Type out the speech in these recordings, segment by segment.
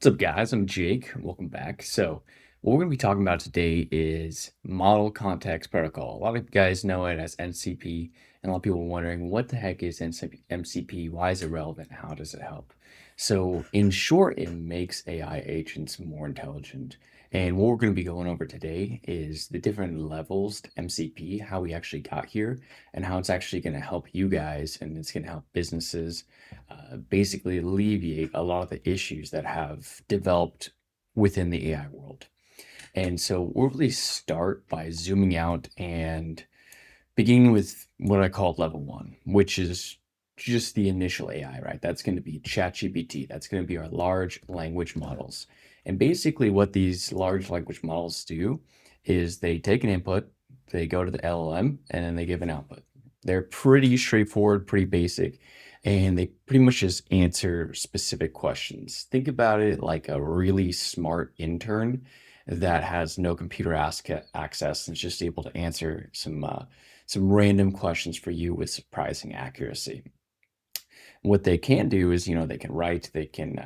What's up, guys? I'm Jake. Welcome back. So, what we're going to be talking about today is Model Context Protocol. A lot of you guys know it as MCP, and a lot of people are wondering what the heck is MCP? Why is it relevant? How does it help? So, in short, it makes AI agents more intelligent. And what we're going to be going over today is the different levels to MCP, how we actually got here, and how it's actually going to help you guys and it's going to help businesses basically alleviate a lot of the issues that have developed within the AI world. And so we'll really start by zooming out and beginning with what I call level one, which is just the initial AI, right? That's going to be ChatGPT. That's going to be our large language models. And basically, what these large language models do is they take an input, they go to the LLM, and then they give an output. They're pretty straightforward, pretty basic, and they pretty much just answer specific questions. Think about it like a really smart intern that has no computer access and is just able to answer some random questions for you with surprising accuracy. What they can do is, they can write, they can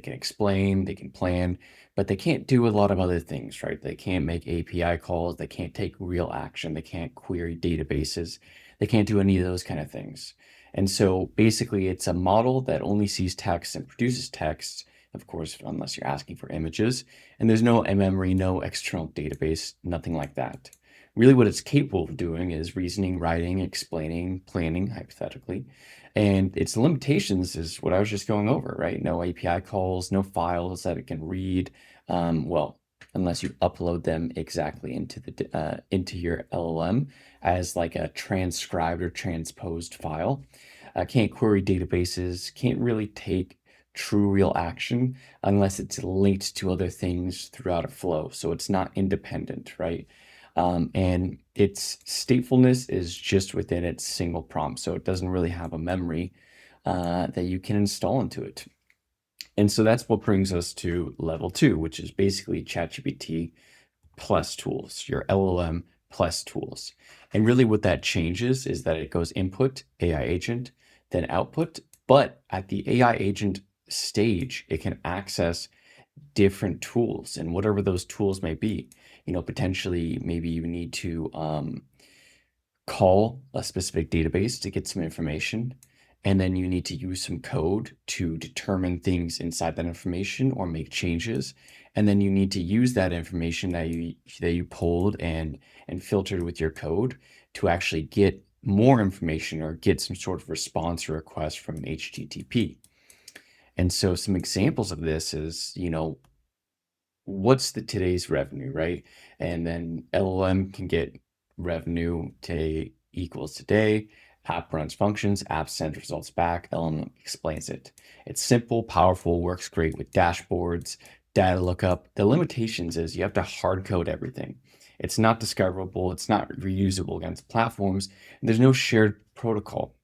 explain, they can plan, but they can't do a lot of other things, right? They can't make API calls, they can't take real action, they can't query databases, they can't do any of those kind of things. And so basically, it's a model that only sees text and produces text, of course, unless you're asking for images, and there's no memory, no external database, nothing like that. Really, what it's capable of doing is reasoning, writing, explaining, planning, hypothetically. And its limitations is what I was just going over, right? No API calls, no files that it can read. Well, unless you upload them exactly into your LLM as like a transcribed or transposed file. Can't query databases, can't really take true real action unless it's linked to other things throughout a flow. So it's not independent, right? And its statefulness is just within its single prompt. So it doesn't really have a memory that you can install into it. And so that's what brings us to level two, which is basically ChatGPT plus tools, your LLM plus tools. And really what that changes is that it goes input, AI agent, then output. But at the AI agent stage, it can access different tools and whatever those tools may be. Potentially maybe you need to call a specific database to get some information, and then you need to use some code to determine things inside that information or make changes. And then you need to use that information that you pulled and filtered with your code to actually get more information or get some sort of response or request from an HTTP. And so some examples of this is, what's today's revenue, right? And then LLM can get revenue today equals today. App runs functions, app sends results back, LLM explains it. It's simple, powerful, works great with dashboards, data lookup. The limitations is you have to hard code everything. It's not discoverable, it's not reusable against platforms, and there's no shared protocol.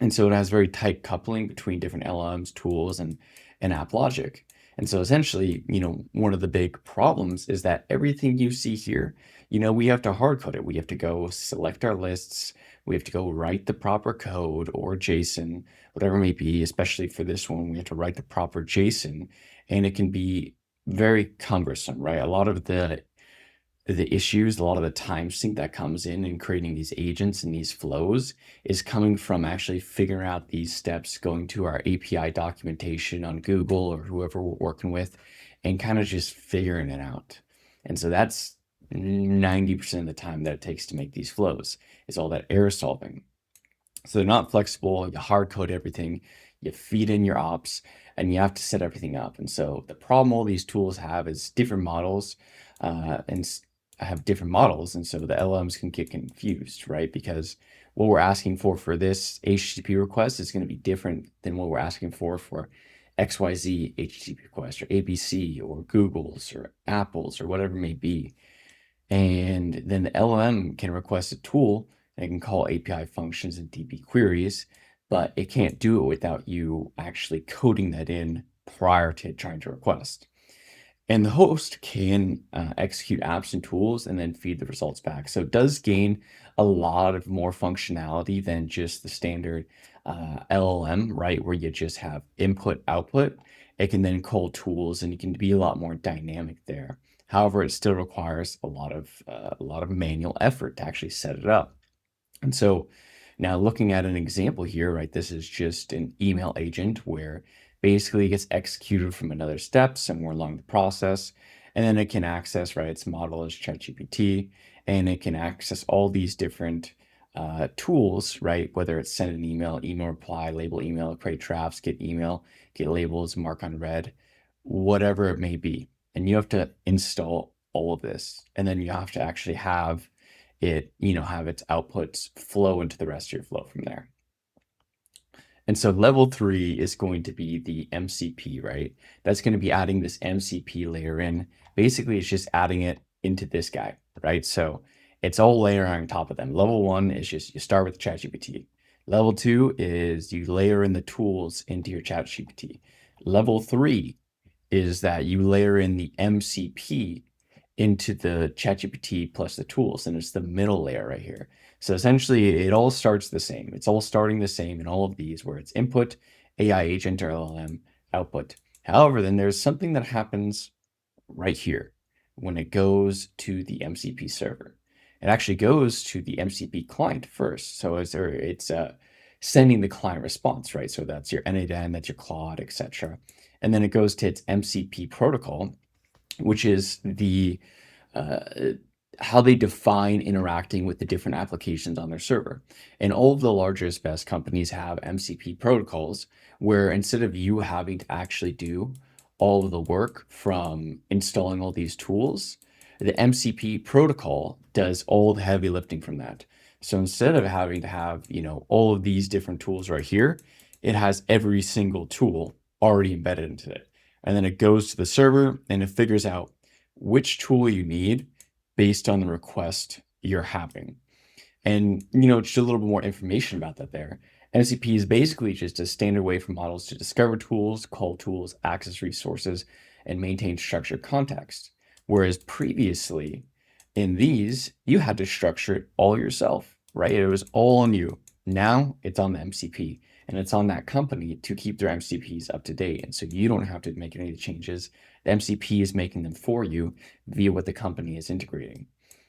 And so it has very tight coupling between different LLMs, tools, and app logic. And so essentially, one of the big problems is that everything you see here, we have to hard code it. We have to go select our lists. We have to go write the proper code or JSON, whatever it may be, especially for this one, we have to write the proper JSON. And it can be very cumbersome, right? A lot of the issues, a lot of the time sink that comes in creating these agents and these flows is coming from actually figuring out these steps, going to our API documentation on Google or whoever we're working with, and kind of just figuring it out. And so that's 90% of the time that it takes to make these flows is all that error solving. So they're not flexible. You hard code everything, you feed in your ops, and you have to set everything up. And so the problem all these tools have is different models, and have different models, and so the LLMs can get confused, right? Because what we're asking for this HTTP request is going to be different than what we're asking for XYZ HTTP request or ABC or Google's or Apple's or whatever it may be. And then the LLM can request a tool and it can call API functions and DB queries, but it can't do it without you actually coding that in prior to trying to request. And the host can execute apps and tools and then feed the results back. So it does gain a lot of more functionality than just the standard LLM, right? Where you just have input, output. it can then call tools and you can be a lot more dynamic there. However, it still requires a lot of manual effort to actually set it up. And so now looking at an example here, right, this is just an email agent where basically it gets executed from another step somewhere along the process. And then it can access, right, its model is ChatGPT, and it can access all these different tools, right, whether it's send an email, email reply, label email, create drafts, get email, get labels, mark on read, whatever it may be. And you have to install all of this. And then you have to actually have it, have its outputs flow into the rest of your flow from there. And so level 3 is going to be the MCP, right? That's going to be adding this MCP layer in. Basically, it's just adding it into this guy, right? So it's all layering on top of them. Level 1 is just you start with ChatGPT. Level 2 is you layer in the tools into your ChatGPT. Level 3 is that you layer in the MCP into the ChatGPT plus the tools, and it's the middle layer right here. So essentially, it all starts the same. It's all starting the same in all of these, where it's input, AI agent or LLM, output. However, then there's something that happens right here when it goes to the MCP server. It actually goes to the MCP client first. So it's sending the client response, right? So that's your N8N, that's your Claude, etc. And then it goes to its MCP protocol, which is the uh, how they define interacting with the different applications on their server. And all of the largest, best companies have MCP protocols where instead of you having to actually do all of the work from installing all these tools, the MCP protocol does all the heavy lifting from that. So instead of having to have, all of these different tools right here, it has every single tool already embedded into it. And then it goes to the server and it figures out which tool you need based on the request you're having. And, just a little bit more information about that there. MCP is basically just a standard way for models to discover tools, call tools, access resources, and maintain structured context. Whereas previously in these, you had to structure it all yourself, right? It was all on you. Now it's on the MCP and it's on that company to keep their MCPs up to date. And so you don't have to make any changes. The MCP is making them for you via what the company is integrating.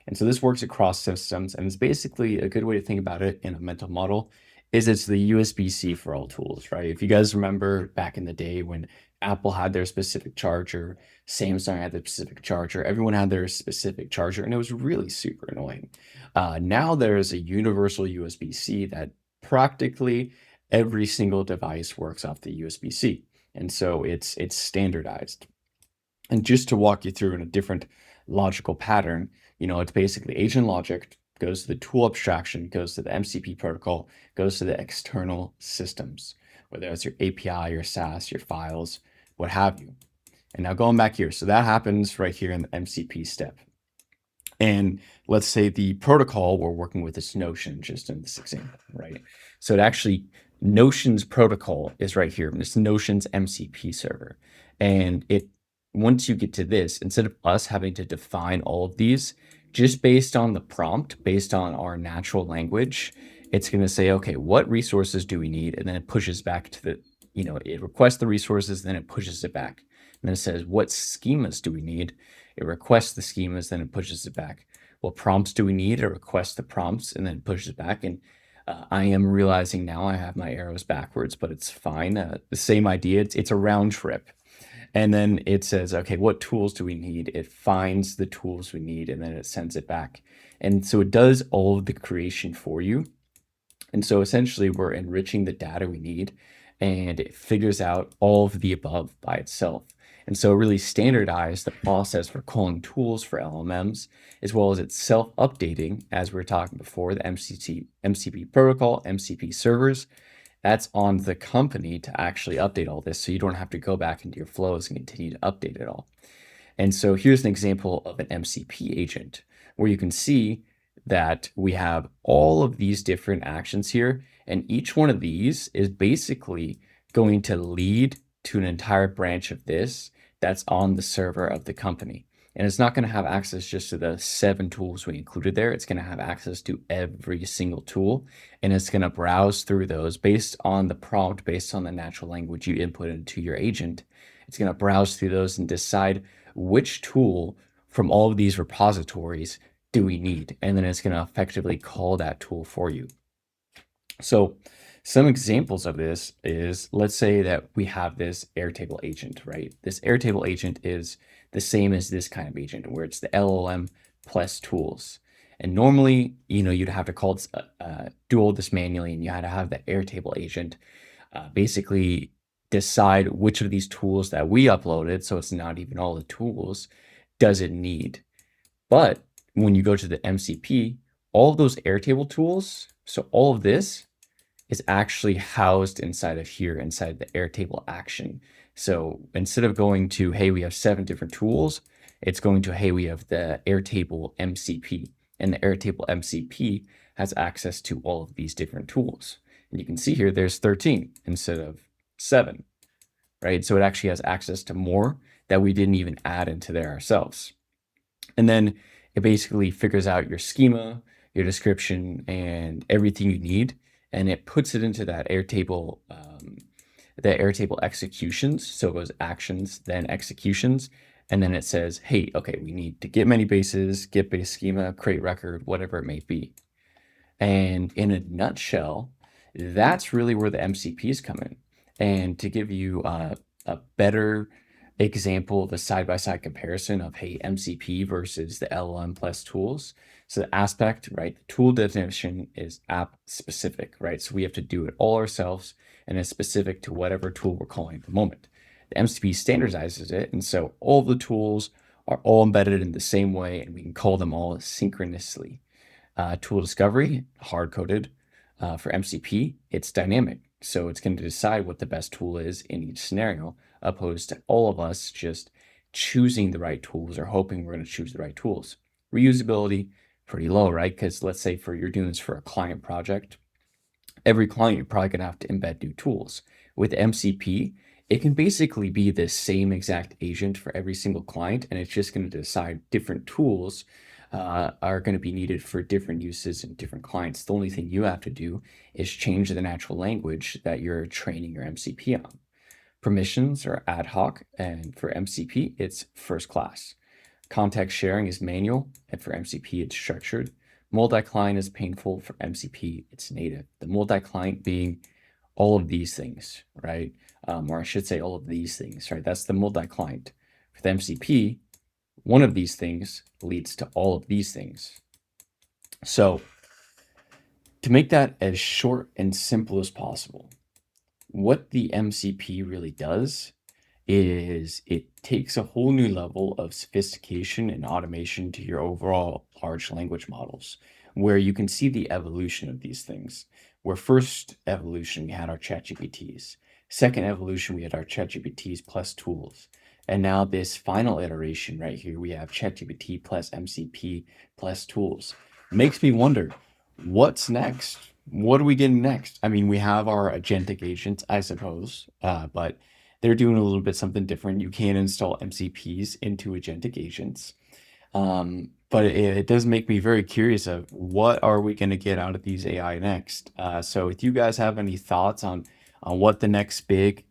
And so this works across systems, and it's basically a good way to think about it in a mental model is it's the USB-C for all tools, right? If you guys remember back in the day when Apple had their specific charger, Samsung had their specific charger, everyone had their specific charger, and it was really super annoying. Now there's a universal USB-C that practically every single device works off the USB-C. And so it's standardized. And just to walk you through in a different logical pattern, it's basically agent logic goes to the tool abstraction, goes to the MCP protocol, goes to the external systems, whether it's your API, your SaaS, your files, what have you. And now going back here, so that happens right here in the MCP step. And let's say the protocol we're working with is Notion, just in this example, right? So it actually, Notion's protocol is right here. It's Notion's MCP server. And once you get to this, instead of us having to define all of these, just based on the prompt, based on our natural language, it's going to say, okay, what resources do we need? And then it pushes back to it requests the resources, then it pushes it back. And then it says, what schemas do we need? It requests the schemas, then it pushes it back. What prompts do we need? It requests the prompts, and then it pushes it back. And I am realizing now I have my arrows backwards, but it's fine. The same idea. It's a round trip. And then it says, okay, what tools do we need? It finds the tools we need, and then it sends it back. And so it does all of the creation for you. And so essentially we're enriching the data we need, and it figures out all of the above by itself. And so it really standardized the process for calling tools for LLMs, as well as it's self-updating, as we were talking before, the MCP protocol, MCP servers. That's on the company to actually update all this, so you don't have to go back into your flows and continue to update it all. And so here's an example of an MCP agent where you can see that we have all of these different actions here, and each one of these is basically going to lead to an entire branch of this that's on the server of the company. And it's not going to have access just to the 7 tools we included there. It's going to have access to every single tool, and it's going to browse through those based on the prompt, based on the natural language you input into your agent. It's going to browse through those and decide which tool from all of these repositories do we need, and then it's going to effectively call that tool for you. So some examples of this is, let's say that we have this Airtable agent, right? This Airtable agent is the same as this kind of agent, where it's the LLM plus tools. And normally, you'd have to do all this manually, and you had to have the Airtable agent basically decide which of these tools that we uploaded, so it's not even all the tools, does it need. But when you go to the MCP, all of those Airtable tools, so all of this is actually housed inside of here, inside the Airtable action. So instead of going to, hey, we have 7 different tools, it's going to, hey, we have the Airtable MCP. And the Airtable MCP has access to all of these different tools. And you can see here, there's 13 instead of 7, right? So it actually has access to more that we didn't even add into there ourselves. And then it basically figures out your schema, your description, and everything you need, and it puts it into that Airtable, the Airtable executions. So it goes actions, then executions, and then it says, hey, okay, we need to get many bases, get base schema, create record, whatever it may be. And in a nutshell, that's really where the MCPs come in. And to give you a better example of a side-by-side comparison of, hey, MCP versus the LLM plus tools. So the aspect, right, the tool definition is app specific, right? So we have to do it all ourselves, and it's specific to whatever tool we're calling at the moment. The MCP standardizes it, and so all the tools are all embedded in the same way, and we can call them all synchronously. Tool discovery, hard-coded. For MCP, it's dynamic. So it's going to decide what the best tool is in each scenario, opposed to all of us just choosing the right tools or hoping we're going to choose the right tools. Reusability, pretty low, right? Because let's say you're doing this for a client project, every client, you're probably going to have to embed new tools. With MCP, it can basically be the same exact agent for every single client, and it's just going to decide different tools are going to be needed for different uses and different clients. The only thing you have to do is change the natural language that you're training your MCP on. Permissions are ad hoc, and for MCP, it's first class. Context sharing is manual, and for MCP, it's structured. Multi-client is painful. For MCP, it's native. The multi-client being all of these things, right? Or I should say all of these things, right? That's the multi-client. For the MCP, one of these things leads to all of these things. So to make that as short and simple as possible, what the MCP really does is it takes a whole new level of sophistication and automation to your overall large language models, where you can see the evolution of these things. Where first evolution, we had our ChatGPTs. Second evolution, we had our ChatGPTs plus tools. And now this final iteration right here, we have ChatGPT plus MCP plus tools. Makes me wonder, what's next? What are we getting next? I mean, we have our agentic agents, I suppose, but they're doing a little bit something different. You can install MCPs into agentic agents. But it does make me very curious of what are we going to get out of these AI next. So if you guys have any thoughts on what the next big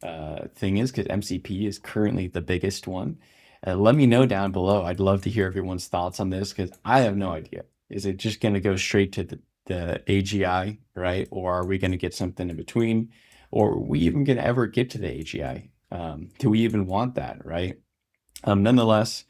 thing is, because MCP is currently the biggest one, let me know down below. I'd love to hear everyone's thoughts on this because I have no idea. Is it just going to go straight to the AGI, right? Or are we going to get something in between? Or are we even going to ever get to the AGI? Do we even want that, right? Nonetheless,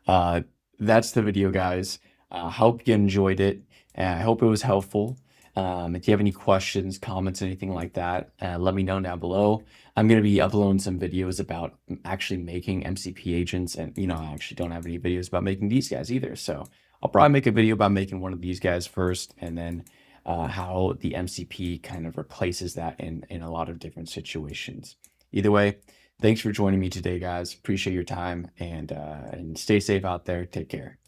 that's the video, guys. Hope you enjoyed it. I hope it was helpful. If you have any questions, comments, anything like that, let me know down below. I'm going to be uploading some videos about actually making MCP agents. And, I actually don't have any videos about making these guys either. So I'll probably make a video about making one of these guys first, and then how the MCP kind of replaces that in a lot of different situations. Either way, thanks for joining me today, guys. Appreciate your time, and stay safe out there. Take care.